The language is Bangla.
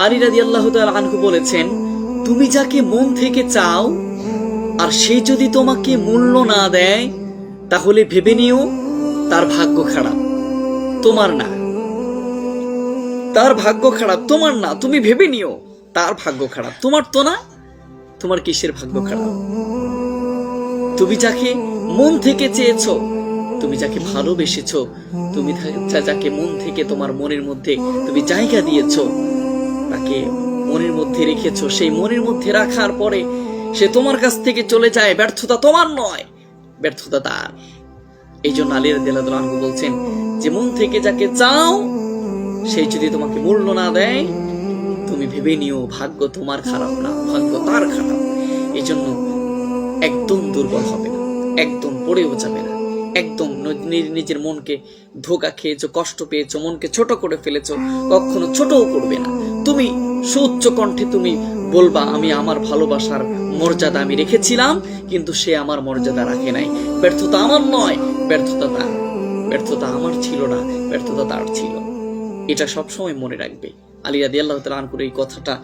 আলী রাদিয়াল্লাহু তাআলা আনহু বলেছেন, তুমি যাকে মন থেকে চাও আর সে যদি তোমাকে মূল্য না দেয়, তাহলে ভেবে নিও তার ভাগ্য খারাপ, তোমার না। তার ভাগ্য খারাপ, তোমার না। তুমি ভেবে নিও তার ভাগ্য খারাপ, তোমার তো না। তোমার কিসের ভাগ্য খারাপ? তুমি যাকে মন থেকে চেয়েছো, তুমি যাকে ভালোবেসেছো, তুমি যাকে মন থেকে তোমার মনের মধ্যে তুমি জায়গা দিয়েছো, তাকে মনের মধ্যে রেখেছো, সেই মনের মধ্যে রাখার পরে সে তোমার কাছ থেকে চলে যায়, ব্যর্থতা তোমার নয়, ব্যর্থতা তার। এই জন্য আলী রাদিয়াল্লাহু তাআলা আনহু বলছেন যে মন থেকে যাকে চাও সেই যদি তোমাকে মূল্য না দেয়, তুমি ভেবে নিও ভাগ্য তোমার খারাপ না, ভাগ্য তার খারাপ। এই জন্য একদম দুর্বল হবে না, একদম পড়েও যাবে না, একদম নিজের মনকে ধোঁকা খেয়েছো, কষ্ট পেয়েছো, মনকে ছোট করে ফেলেছো, কখনো ছোটও করবে না। তুমি সুউচ্চ কণ্ঠে তুমি বলবা, আমি আমার ভালোবাসার মর্যাদা আমি রেখেছিলাম, কিন্তু সে আমার মর্যাদা রাখে নাই। ব্যর্থতা আমার নয়, ব্যর্থতা তার। ব্যর্থতা আমার ছিল না, ব্যর্থতা তার ছিল। এটা সবসময় মনে রাখবে। আলী রাদিয়াল্লাহু তাআলা আনহুর এই কথাটা